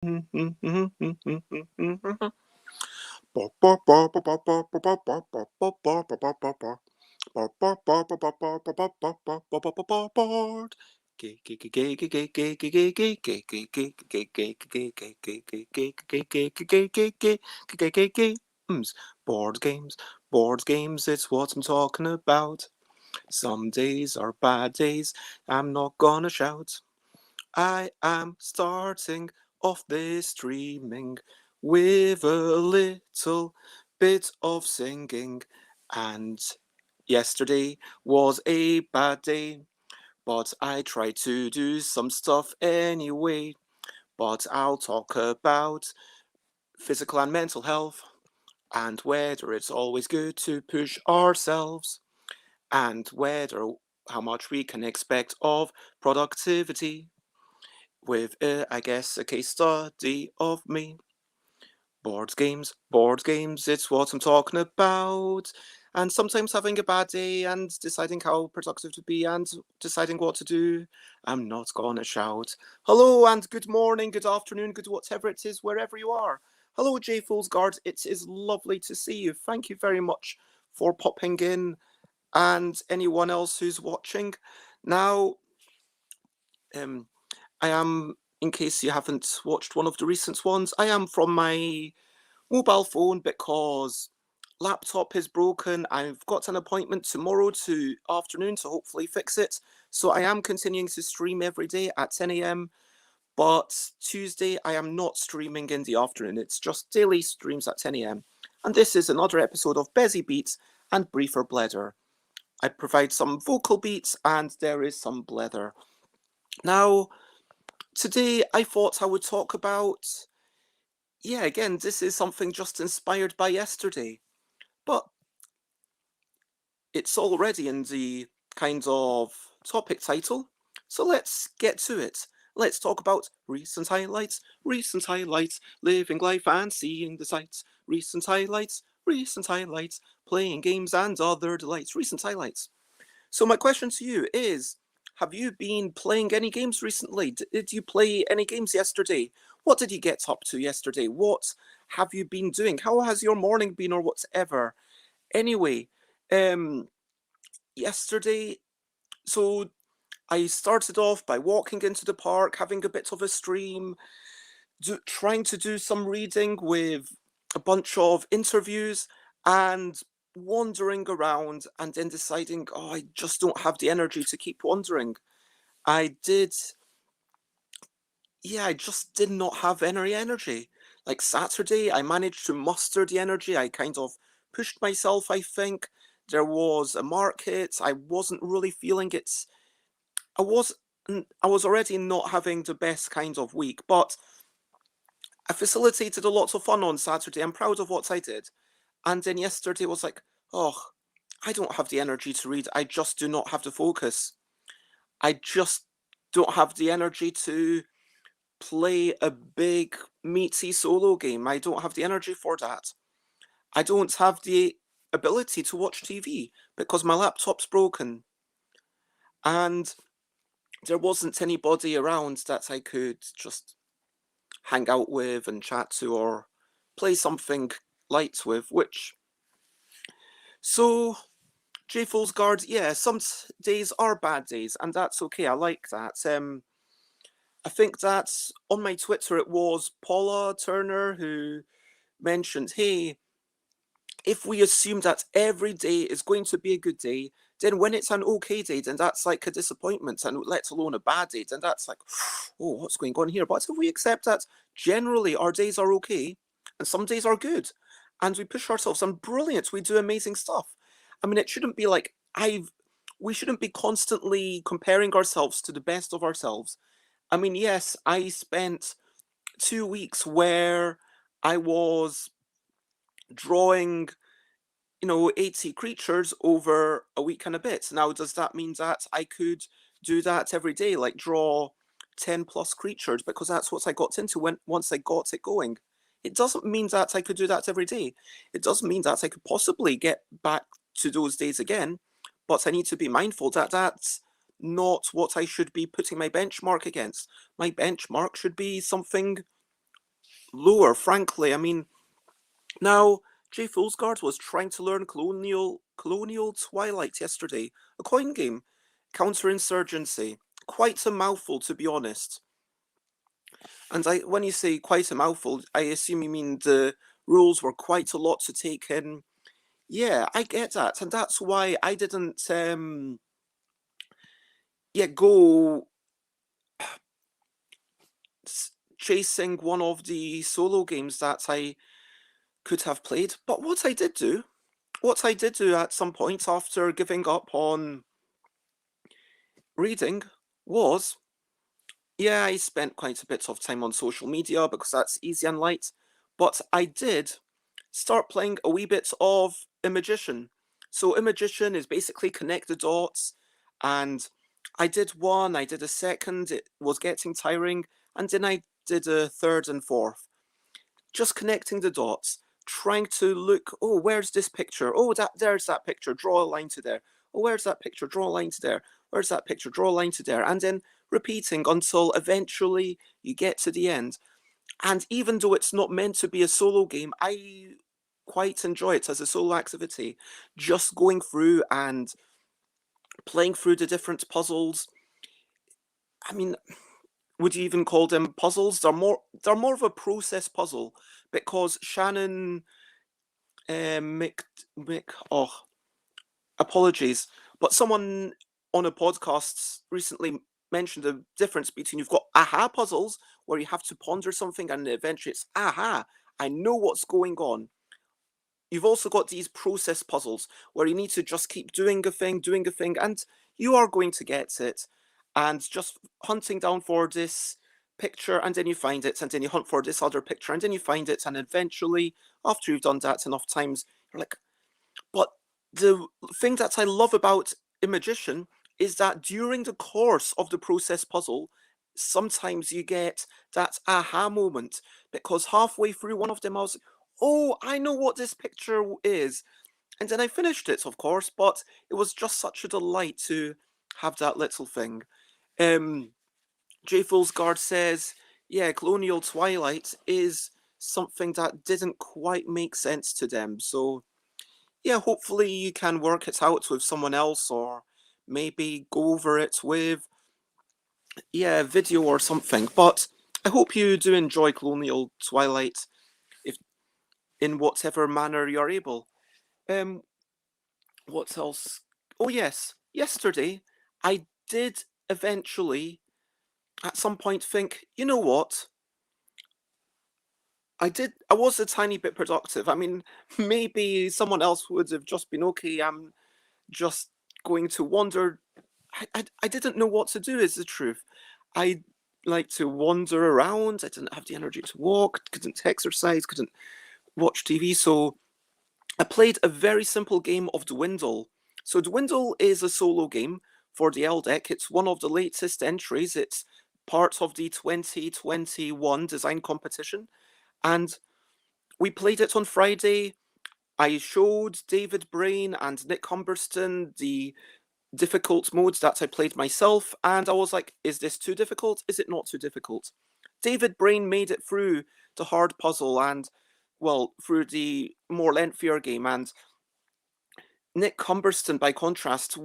Board games, board games, it's what I'm talking about. Some days are bad days, I'm not gonna shout. I am starting off this streaming with a little bit of singing. And yesterday was a bad day, but I tried to do some stuff anyway. But I'll talk about physical and mental health and whether it's always good to push ourselves and whether how much we can expect of productivity with, I guess, a case study of me. Board games, it's what I'm talking about. And sometimes having a bad day and deciding how productive to be and deciding what to do. I'm not gonna shout. Hello and good morning, good afternoon, good whatever it is, wherever you are. Hello, J Foolsguard. It is lovely to see you. Thank you very much for popping in and anyone else who's watching. Now, um, I am, in case you haven't watched one of the recent ones, I am from my mobile phone because laptop is broken. I've got an appointment tomorrow to afternoon to hopefully fix it. So I am continuing to stream every day at 10 a.m. But Tuesday I am not streaming in the afternoon. It's just daily streams at 10 a.m. And this is another episode of Bezzy Beats and Briefer Blether. I provide some vocal beats and there is some blether. Now, today I thought I would talk about, yeah, again, this is something just inspired by yesterday, but it's already in the kind of topic title. So let's get to it. Let's talk about recent highlights, living life and seeing the sights, recent highlights, playing games and other delights, recent highlights. So my question to you is, have you been playing any games recently? Did you play any games yesterday? What did you get up to yesterday? What have you been doing? How has your morning been or whatever? Anyway, yesterday, so I started off by walking into the park, having a bit of a stream, trying to do some reading with a bunch of interviews and wandering around and then deciding, oh, I just don't have the energy to keep wandering. I did, yeah, I just did not have any energy. Like Saturday, I managed to muster the energy. I kind of pushed myself, I think. There was a market. I wasn't really feeling it. I was I was already not having the best kind of week, but I facilitated a lot of fun on Saturday. I'm proud of what I did. And then yesterday was like, oh, I don't have the energy to read. I just do not have the focus. I just don't have the energy to play a big, meaty solo game. I don't have the energy for that. I don't have the ability to watch TV because my laptop's broken. And there wasn't anybody around that I could just hang out with and chat to or play something light with, which. So, J Fool's Guard, yeah, some days are bad days, and that's okay. I like that. I think that on my Twitter it was Paula Turner who mentioned, hey, if we assume that every day is going to be a good day, then when it's an okay day, then that's like a disappointment, and let alone a bad day, then that's like, oh, what's going on here? But if we accept that generally our days are okay, and some days are good, and we push ourselves, and brilliant, we do amazing stuff. I mean, it shouldn't be like we shouldn't be constantly comparing ourselves to the best of ourselves. I mean, yes, I spent 2 weeks where I was drawing 80 creatures over a week and a bit. Now, does that mean that I could do that every day, like draw 10 plus creatures, because that's what I got into once I got it going? It doesn't mean that I could do that every day. It doesn't mean that I could possibly get back to those days again, but I need to be mindful that that's not what I should be putting my benchmark against. My benchmark should be something lower, frankly. I mean, now, Jay Foolsguard was trying to learn Colonial Twilight yesterday, a coin game, counterinsurgency. Quite a mouthful, to be honest. And when you say quite a mouthful, I assume you mean the rules were quite a lot to take in. Yeah, I get that, and that's why I didn't, go chasing one of the solo games that I could have played. But what I did do at some point after giving up on reading was, yeah, I spent quite a bit of time on social media because that's easy and light, but I did start playing a wee bit of Imagician. So Imagician is basically connect the dots, and I did one, I did a second, it was getting tiring, and then I did a third and fourth. Just connecting the dots, trying to look, oh, where's this picture? Oh, there's that picture, draw a line to there. Oh, where's that picture? Draw a line to there. Where's that picture? Draw a line to there. And then repeating until eventually you get to the end. And even though it's not meant to be a solo game, I quite enjoy it as a solo activity. Just going through and playing through the different puzzles. I mean, would you even call them puzzles? They're more of a process puzzle because Shannon oh, apologies, but someone on a podcast recently mentioned the difference between you've got aha puzzles where you have to ponder something and eventually it's aha, I know what's going on. You've also got these process puzzles where you need to just keep doing a thing, and you are going to get it. And just hunting down for this picture, and then you find it, and then you hunt for this other picture, and then you find it, and eventually, after you've done that enough times, you're like, but the thing that I love about Imagician is that during the course of the process puzzle, sometimes you get that aha moment because halfway through one of them, I was, oh, I know what this picture is. And then I finished it, of course, but it was just such a delight to have that little thing. Um, J. Guard says, yeah, Colonial Twilight is something that didn't quite make sense to them. So yeah, hopefully you can work it out with someone else or maybe go over it with, yeah, video or something. But I hope you do enjoy Colonial Twilight if in whatever manner you're able. Um, what else? Oh yes, yesterday I did eventually at some point think, you know what? I was a tiny bit productive. I mean, maybe someone else would have just been okay. I'm just going to wander. I didn't know what to do, is the truth. I like to wander around. I didn't have the energy to walk, couldn't exercise, couldn't watch TV. So I played a very simple game of Dwindle. So Dwindle is a solo game for the L deck. It's one of the latest entries. It's part of the 2021 design competition. And we played it on Friday. I showed David Brain and Nick Humberston the difficult modes that I played myself, and I was like, is this too difficult? Is it not too difficult? David Brain made it through the hard puzzle and, well, through the more lengthier game, and Nick Humberston, by contrast,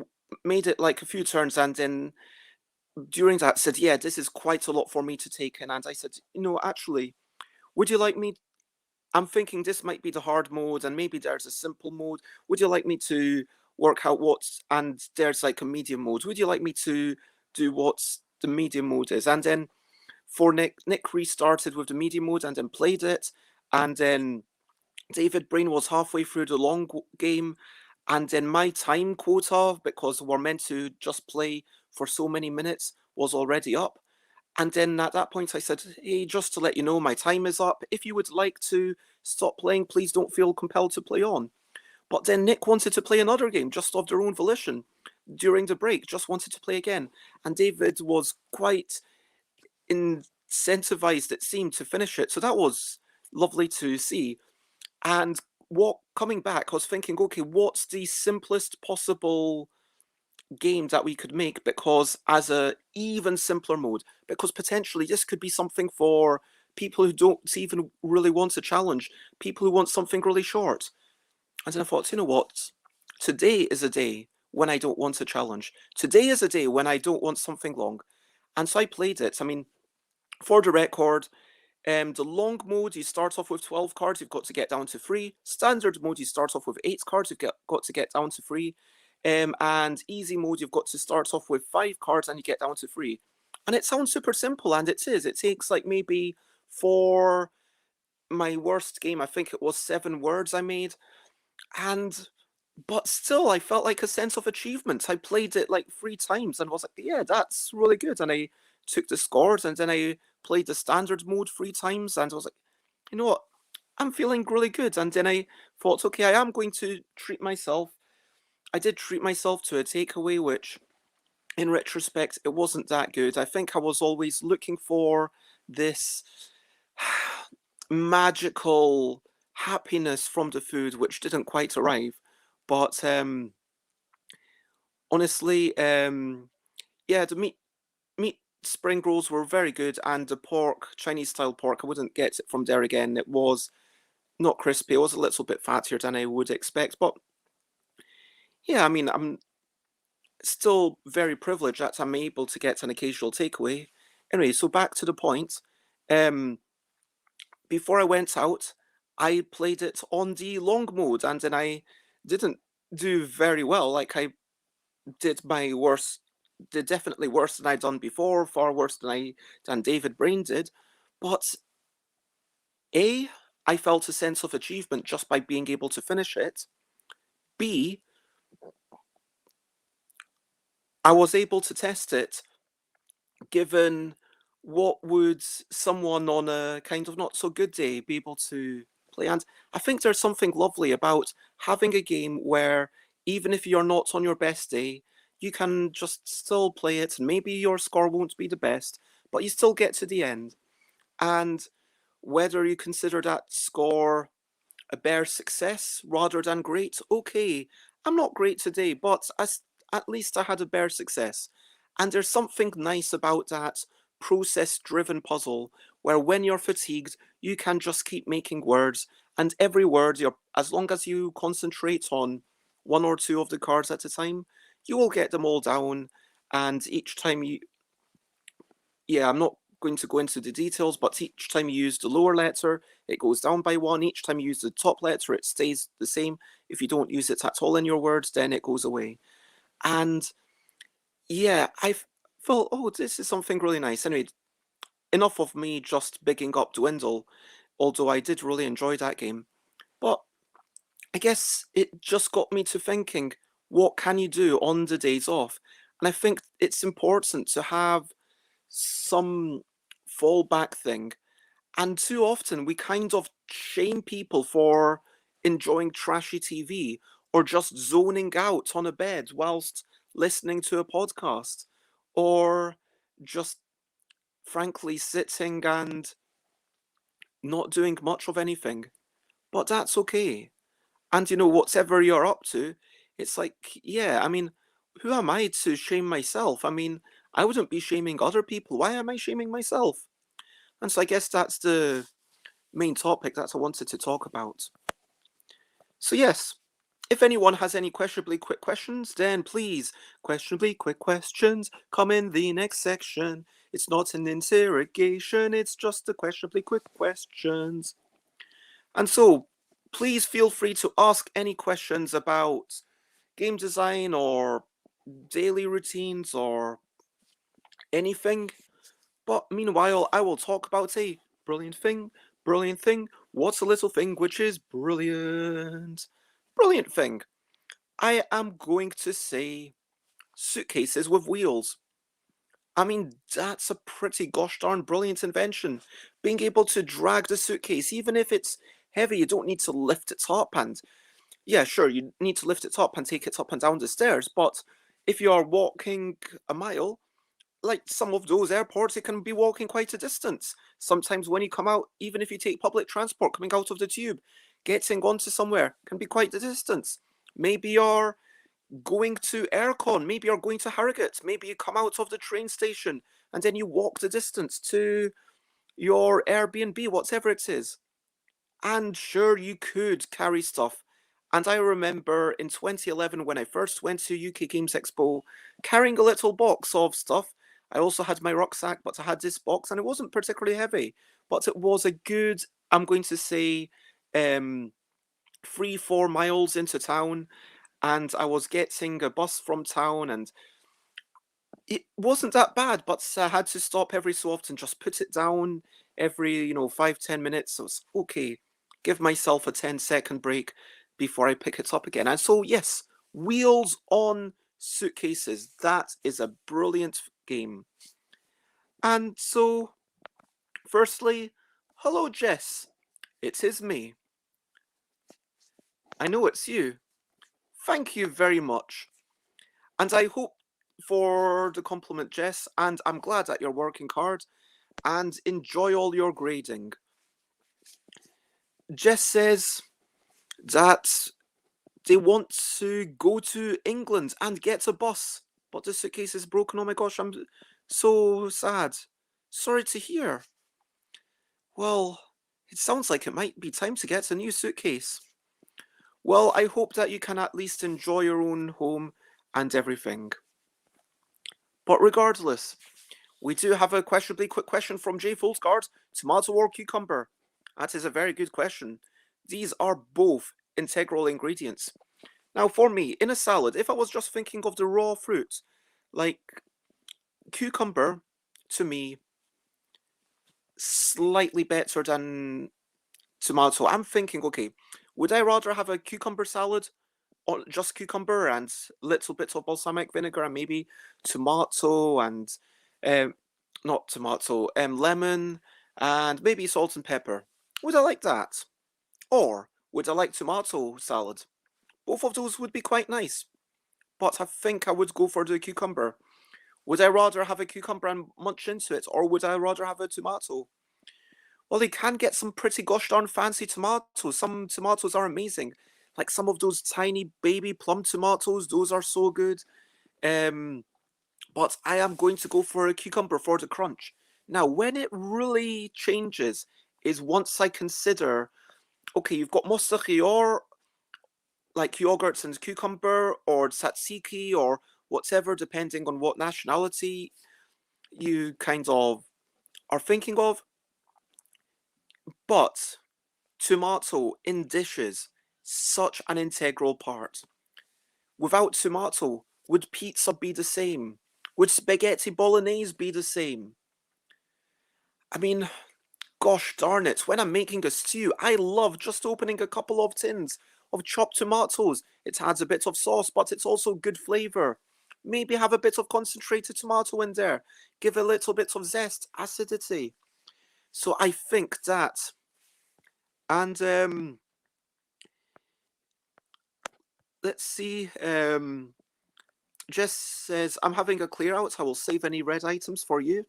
made it like a few turns and then during that said, yeah, this is quite a lot for me to take in. And I said, actually, would you like me I'm thinking this might be the hard mode, and maybe there's a simple mode. Would you like me to work out and there's like a medium mode. Would you like me to do what the medium mode is? And then for Nick restarted with the medium mode and then played it. And then David Brain was halfway through the long game. And then my time quota, because we're meant to just play for so many minutes, was already up. And then at that point, I said, hey, just to let you know, my time is up. If you would like to stop playing, please don't feel compelled to play on. But then Nick wanted to play another game just of their own volition during the break, just wanted to play again. And David was quite incentivized, it seemed, to finish it. So that was lovely to see. And coming back, I was thinking, okay, what's the simplest possible game that we could make because as a even simpler mode because potentially this could be something for people who don't even really want a challenge, people who want something really short. And then I thought, you know what? Today is a day when I don't want a challenge. Today is a day when I don't want something long. And so I played it. I mean, for the record, the long mode, you start off with 12 cards, you've got to get down to 3. Standard mode, you start off with 8 cards, got to get down to 3. And easy mode, you've got to start off with 5 cards and you get down to 3. And it sounds super simple, and it is. It takes like maybe, for my worst game, I think it was 7 words I made. And but still, I felt like a sense of achievement. I played it like 3 times and was like, yeah, that's really good. And I took the scores, and then I played the standard mode 3 times, and I was like, you know what? I'm feeling really good. And then I thought, okay, I am going to treat myself. I did treat myself to a takeaway, which in retrospect, it wasn't that good. I think I was always looking for this magical happiness from the food, which didn't quite arrive. But honestly, yeah, the meat spring rolls were very good, and the pork, Chinese style pork, I wouldn't get it from there again. It was not crispy. It was a little bit fattier than I would expect. But yeah, I mean, I'm still very privileged that I'm able to get an occasional takeaway. Anyway, so back to the point. Um, Before I went out, I played it on the long mode, and then I didn't do very well. Like, I did my worst, did definitely worse than I'd done before, far worse than David Brain did. But A, I felt a sense of achievement just by being able to finish it. B, I was able to test it given what would someone on a kind of not so good day be able to play. And I think there's something lovely about having a game where even if you're not on your best day, you can just still play it, and maybe your score won't be the best, but you still get to the end. And whether you consider that score a bare success rather than great. Okay, I'm not great today, but at least I had a bare success. And there's something nice about that process-driven puzzle where when you're fatigued, you can just keep making words, and every word, as long as you concentrate on 1 or 2 of the cards at a time, you will get them all down. And each time yeah, I'm not going to go into the details, but each time you use the lower letter, it goes down by 1. Each time you use the top letter, it stays the same. If you don't use it at all in your words, then it goes away. And yeah, felt, oh, this is something really nice. Anyway, enough of me just bigging up Dwindle, although I did really enjoy that game. But I guess it just got me to thinking, what can you do on the days off? And I think it's important to have some fallback thing. And too often we kind of shame people for enjoying trashy TV or just zoning out on a bed whilst listening to a podcast, or just frankly sitting and not doing much of anything. But that's okay. And you know, whatever you're up to, it's like, yeah, I mean, who am I to shame myself? I mean, I wouldn't be shaming other people. Why am I shaming myself? And so I guess that's the main topic that I wanted to talk about. So yes, if anyone has any questionably quick questions, then please, questionably quick questions, come in the next section. It's not an interrogation, it's just the questionably quick questions. And so, please feel free to ask any questions about game design or daily routines or anything. But meanwhile, I will talk about a brilliant thing. Brilliant thing. What's a little thing which is brilliant? Brilliant thing. I am going to say suitcases with wheels. I mean, that's a pretty gosh darn brilliant invention. Being able to drag the suitcase, even if it's heavy, you don't need to lift it up. And yeah, sure, you need to lift it up and take it up and down the stairs. But if you are walking a mile, like some of those airports, it can be walking quite a distance. Sometimes when you come out, even if you take public transport coming out of the tube, getting onto somewhere can be quite the distance. Maybe you're going to aircon, maybe you're going to Harrogate, maybe you come out of the train station and then you walk the distance to your Airbnb, whatever it is. And sure, you could carry stuff. And I remember in 2011 when I first went to UK Games Expo, carrying a little box of stuff. I also had my rucksack, but I had this box, and it wasn't particularly heavy, but it was a good, I'm going to say, um, 3-4 miles into town, and I was getting a bus from town, and it wasn't that bad, but I had to stop every so often, just put it down every, 5-10 minutes. So it's okay. Give myself a 10-second break before I pick it up again. And so, yes, wheels on suitcases. That is a brilliant game. And so, firstly, hello, Jess. It is me. I know it's you. Thank you very much. And I hope for the compliment, Jess, and I'm glad that you're working hard and enjoy all your grading. Jess says that they want to go to England and get a bus, but the suitcase is broken. Oh my gosh, I'm so sad. Sorry to hear. Well, it sounds like it might be time to get a new suitcase. Well, I hope that you can at least enjoy your own home and everything. But regardless, we do have a questionably quick question from Jay Folsgard. Tomato or cucumber? That is a very good question. These are both integral ingredients. Now, for me, in a salad, if I was just thinking of the raw fruit, like cucumber, to me, slightly better than tomato. I'm thinking, okay, would I rather have a cucumber salad or just cucumber and little bits of balsamic vinegar and maybe tomato and um, not tomato, lemon and maybe salt and pepper? Would I like that? Or would I like tomato salad? Both of those would be quite nice, but I think I would go for the cucumber. Would I rather have a cucumber and munch into it, or would I rather have a tomato? Well, they can get some pretty gosh darn fancy tomatoes. Some tomatoes are amazing. Like some of those tiny baby plum tomatoes, those are so good. Um, but I am going to go for a cucumber for the crunch. Now, when it really changes is once I consider, okay, you've got mustard or like yogurts and cucumber or tzatziki or whatever, depending on what nationality you kind of are thinking of. But tomato in dishes, such an integral part. Without tomato, would pizza be the same? Would spaghetti bolognese be the same? I mean, gosh darn it, when I'm making a stew, I love just opening a couple of tins of chopped tomatoes. It adds a bit of sauce, but it's also good flavour. Maybe have a bit of concentrated tomato in there. Give a little bit of zest, acidity. So I think that. And let's see. Jess says, I'm having a clear out. I will save any red items for you.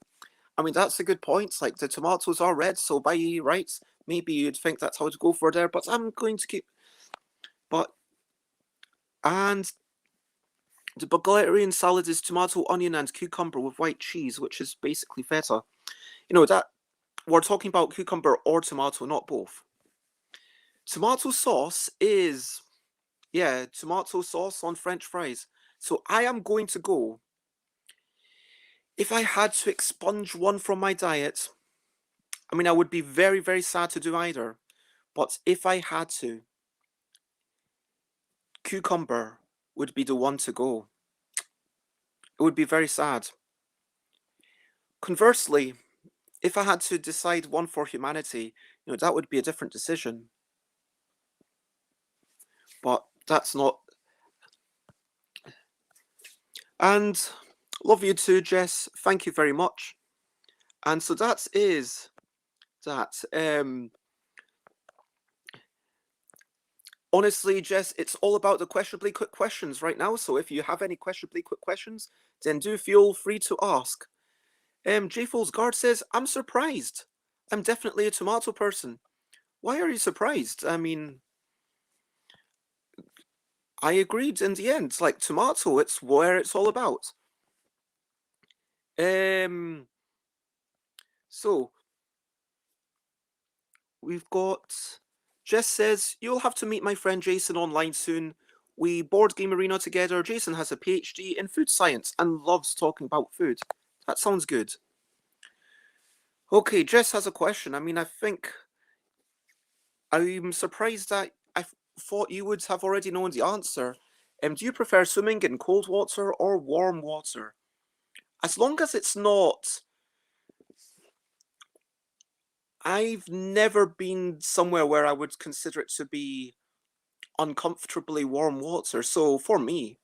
I mean, that's a good point. Like, the tomatoes are red, so by rights, maybe you'd think that's how to go for there, but I'm going to keep. But, and the Bulgarian salad is tomato, onion, and cucumber with white cheese, which is basically feta. That we're talking about cucumber or tomato, not both. Tomato sauce is, yeah, tomato sauce on French fries. So I am going to go. If I had to expunge one from my diet, I mean, I would be very, very sad to do either. But if I had to, cucumber would be the one to go. It would be very sad. Conversely, if I had to decide one for humanity, that would be a different decision. But that's not. And love you too, Jess. Thank you very much. And so that is that. Honestly, Jess, it's all about the questionably quick questions right now. So if you have any questionably quick questions, then do feel free to ask. J Fool's Guard says, I'm surprised. I'm definitely a tomato person. Why are you surprised? I mean, I agreed in the end. Like, tomato, it's where it's all about. Um, so, we've got Jess says, you'll have to meet my friend Jason online soon. We board game arena together. Jason has a PhD in food science and loves talking about food. That sounds good. Okay, Jess has a question. I mean, I think I'm surprised that thought you would have already known the answer. Do you prefer swimming in cold water or warm water? As long as it's not. I've never been somewhere where I would consider it to be uncomfortably warm water. So for me,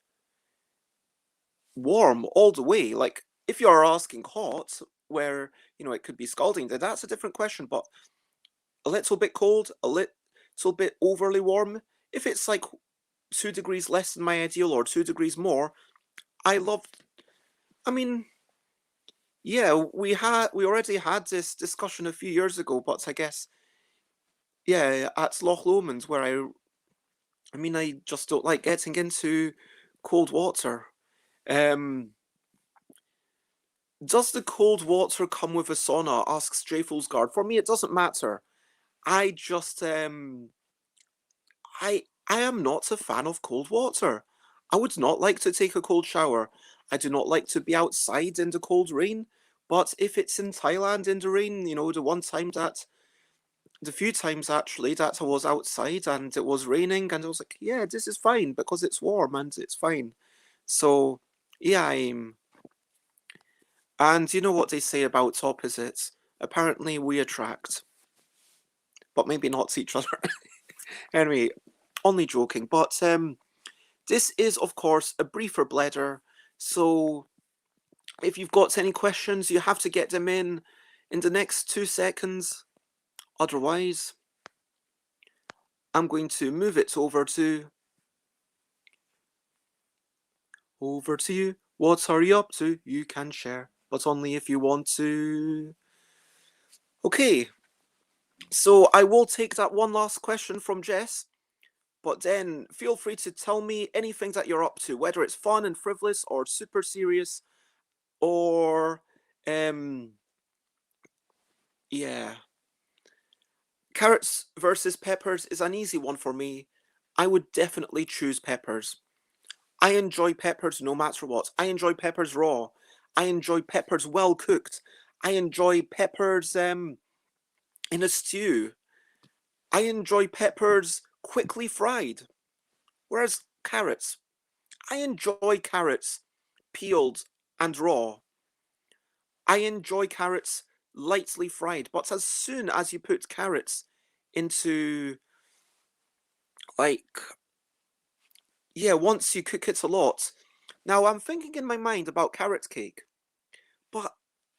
warm all the way. Like if you're asking hot, where it could be scalding, then that's a different question. But a little bit cold, a little bit overly warm. If it's like 2 degrees less than my ideal or 2 degrees more, I love. I mean, yeah, we already had this discussion a few years ago, but I guess yeah, at Loch Lomond where I just don't like getting into cold water. Um, does the cold water come with a sauna? Asks Jay Guard. For me, it doesn't matter. I just I am not a fan of cold water. I would not like to take a cold shower. I do not like to be outside in the cold rain. But if it's in Thailand in the rain, the few times actually that I was outside and it was raining and I was like, yeah, this is fine because it's warm and it's fine. So, yeah, and you know what they say about opposites? Apparently we attract, but maybe not each other. Anyway, only joking. But this is, of course, a briefer blether. So if you've got any questions, you have to get them in the next 2 seconds. Otherwise, I'm going to move it over to you. What are you up to? You can share, but only if you want to. Okay, so I will take that one last question from Jess, but then feel free to tell me anything that you're up to, whether it's fun and frivolous or super serious or, yeah. Carrots versus peppers is an easy one for me. I would definitely choose peppers. I enjoy peppers no matter what. I enjoy peppers raw. I enjoy peppers well cooked. I enjoy peppers in a stew. I enjoy peppers quickly fried. Whereas carrots, I enjoy carrots peeled and raw. I enjoy carrots lightly fried, but as soon as you put carrots into, like, yeah, once you cook it a lot. Now, I'm thinking in my mind about carrot cake, but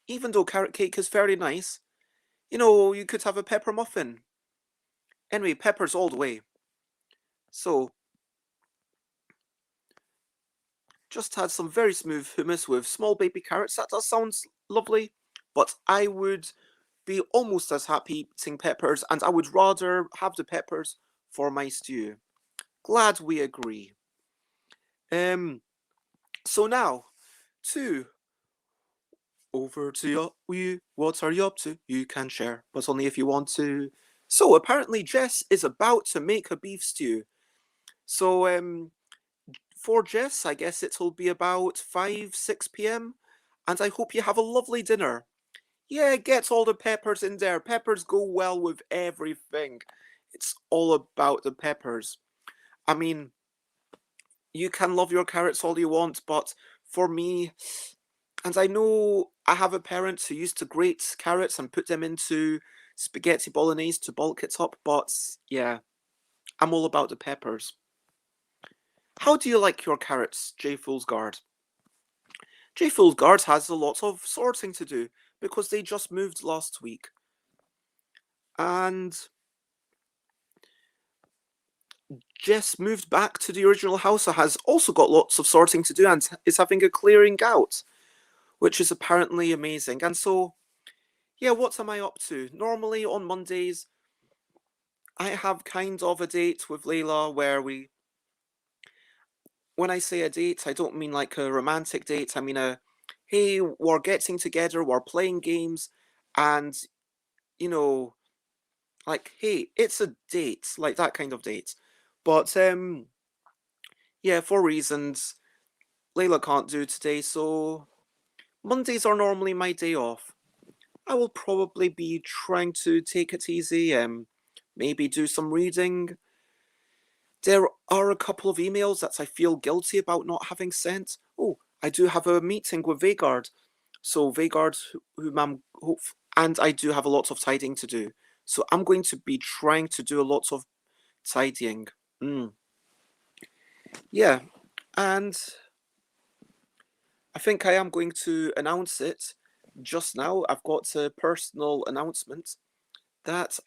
even though carrot cake is very nice, you could have a pepper muffin. Anyway, peppers all the way. So, just had some very smooth hummus with small baby carrots. That does sound lovely, but I would be almost as happy eating peppers, and I would rather have the peppers for my stew. Glad we agree. Um, so now, to over to you. What are you up to? You can share, but only if you want to. So apparently Jess is about to make a beef stew. So for Jess, I guess it'll be about 5, 6 p.m. And I hope you have a lovely dinner. Yeah, get all the peppers in there. Peppers go well with everything. It's all about the peppers. I mean, you can love your carrots all you want, but for me, and I know I have a parent who used to grate carrots and put them into spaghetti bolognese to bulk it up, but yeah, I'm all about the peppers. How do you like your carrots, J Guard? J Guard has a lot of sorting to do because they just moved last week. And Jess moved back to the original house, so has also got lots of sorting to do and is having a clearing out, which is apparently amazing. And so, yeah, what am I up to? Normally on Mondays, I have kind of a date with Layla where when I say a date, I don't mean like a romantic date. I mean hey, we're getting together, we're playing games, and, you know, Like, hey, it's a date, like that kind of date. But yeah, for reasons Layla can't do today, so Mondays are normally my day off. I will probably be trying to take it easy, maybe do some reading. There are a couple of emails that I feel guilty about not having sent. Oh, I do have a meeting with Vagard. So Vagard, whom I'm and I do have a lot of tidying to do. So I'm going to be trying to do a lot of tidying. Mm. Yeah, and I think I am going to announce it just now. I've got a personal announcement that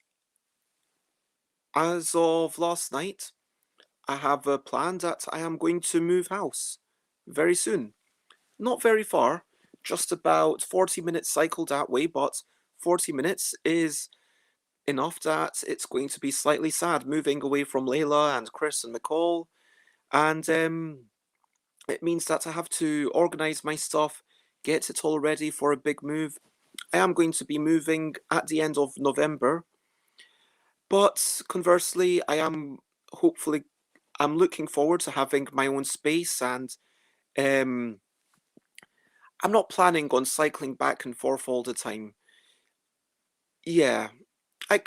as of last night, I have a plan that I am going to move house very soon. Not very far, just about 40 minutes cycle that way, but 40 minutes is enough that it's going to be slightly sad moving away from Layla and Chris and McCall. And it means that I have to organise my stuff, get it all ready for a big move. I am going to be moving at the end of November, but conversely, hopefully I'm looking forward to having my own space and um I'm not planning on cycling back and forth all the time. Yeah, I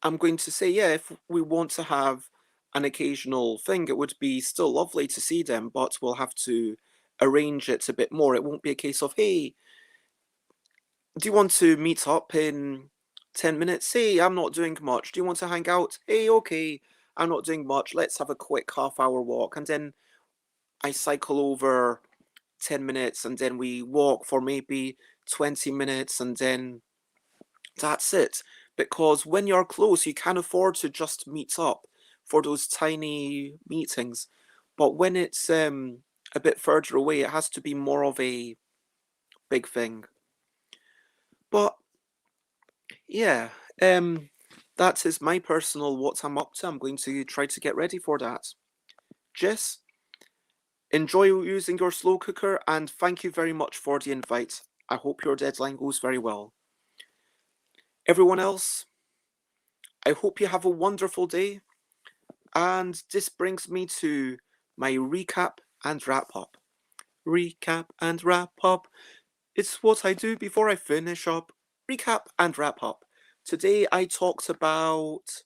I'm going to say, yeah, if we want to have an occasional thing, it would be still lovely to see them, but we'll have to arrange it a bit more. It won't be a case of, hey, do you want to meet up in 10 minutes? Hey, I'm not doing much. Do you want to hang out? Hey, okay, I'm not doing much. Let's have a quick half-hour walk. And then I cycle over 10 minutes and then we walk for maybe 20 minutes and then that's it. Because when you're close, you can afford to just meet up for those tiny meetings. But when it's a bit further away, it has to be more of a big thing. But yeah, that is my personal what I'm up to. I'm going to try to get ready for that. Jess, enjoy using your slow cooker and thank you very much for the invite. I hope your deadline goes very well. Everyone else, I hope you have a wonderful day. And this brings me to my recap and wrap up. Recap and wrap up. It's what I do before I finish up. Recap and wrap up. Today I talked about.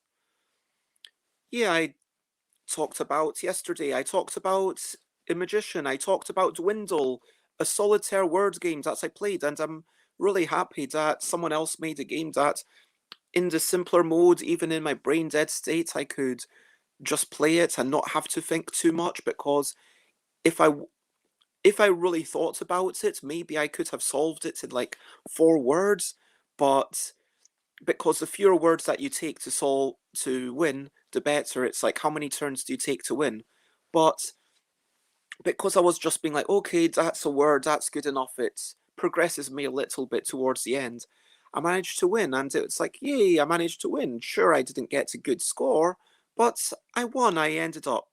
Yeah, I talked about yesterday. I talked about a magician. I talked about Dwindle, a solitaire word game that I played, and I'm really happy that someone else made a game that, in the simpler mode, even in my brain dead state, I could just play it and not have to think too much because if I if I really thought about it, maybe I could have solved it in like 4 words, but because the fewer words that you take to win, the better. It's like how many turns do you take to win? But because I was just being like, okay, that's a word, that's good enough. It progresses me a little bit towards the end. I managed to win, and it's like, yay, I managed to win. Sure, I didn't get a good score, but I won. I ended up.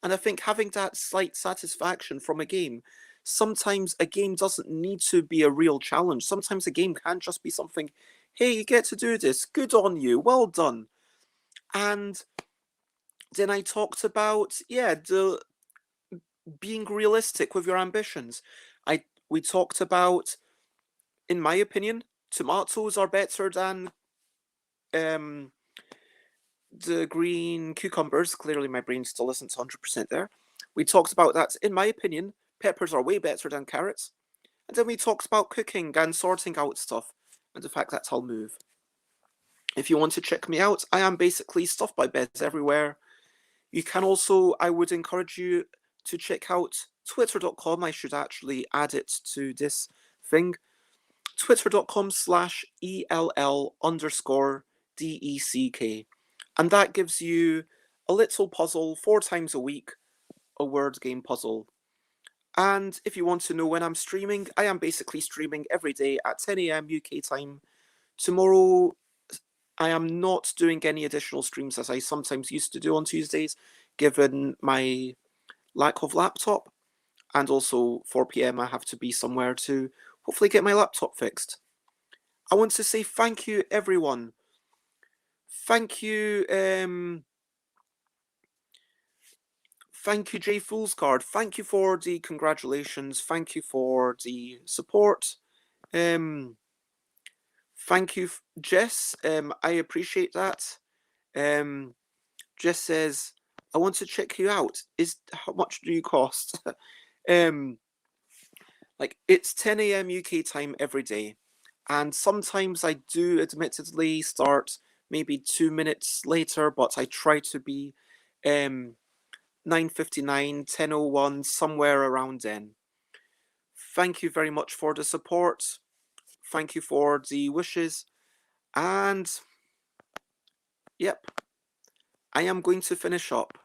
And I think having that slight satisfaction from a game, sometimes a game doesn't need to be a real challenge. Sometimes a game can just be something, hey, you get to do this. Good on you. Well done. And then I talked about, yeah, the being realistic with your ambitions. We talked about, in my opinion, tomatoes are better than um the green cucumbers. Clearly, my brain still isn't 100% there. We talked about that. In my opinion, peppers are way better than carrots. And then we talked about cooking and sorting out stuff, and the fact that I'll move. If you want to check me out, I am basically Stuff by Beds everywhere. You can also, I would encourage you to check out twitter.com. I should actually add it to this thing. Twitter.com/ELL underscore DECK. And that gives you a little puzzle 4 times a week, a word game puzzle. And if you want to know when I'm streaming, I am basically streaming every day at 10 a.m. UK time. Tomorrow, I am not doing any additional streams as I sometimes used to do on Tuesdays, given my lack of laptop. And also 4 p.m. I have to be somewhere to hopefully get my laptop fixed. I want to say thank you, everyone, Thank you, thank you, Jay Foolsguard. Thank you for the congratulations. Thank you for the support. Um, Thank you, Jess. I appreciate that. Um, Jess says, "I want to check you out. Is how much do you cost?" um, like it's 10 a.m. UK time every day, and sometimes I do admittedly start maybe 2 minutes later, but I try to be 9:59, 10:01, somewhere around then. Thank you very much for the support. Thank you for the wishes, and yep, I am going to finish up.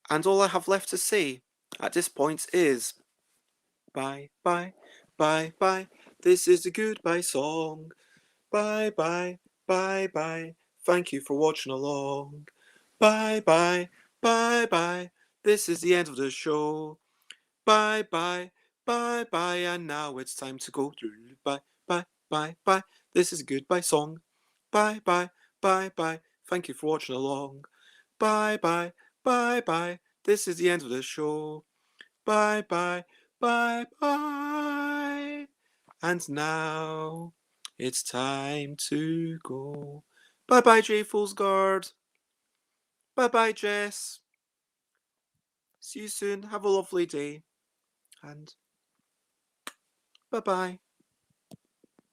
And all I have left to say at this point is bye, bye, bye, bye. This is the goodbye song. Bye, bye, bye, bye. Thank you for watching along. Bye, bye, bye, bye. This is the end of the show. Bye, bye, bye, bye. And now it's time to go through. Bye, bye, bye, bye. This is a goodbye song. Bye, bye, bye, bye. Thank you for watching along. Bye, bye, bye, bye. This is the end of the show. Bye, bye, bye, bye. And now it's time to go. Bye bye, Jay Foolsguard. Bye bye, Jess. See you soon. Have a lovely day. And bye bye.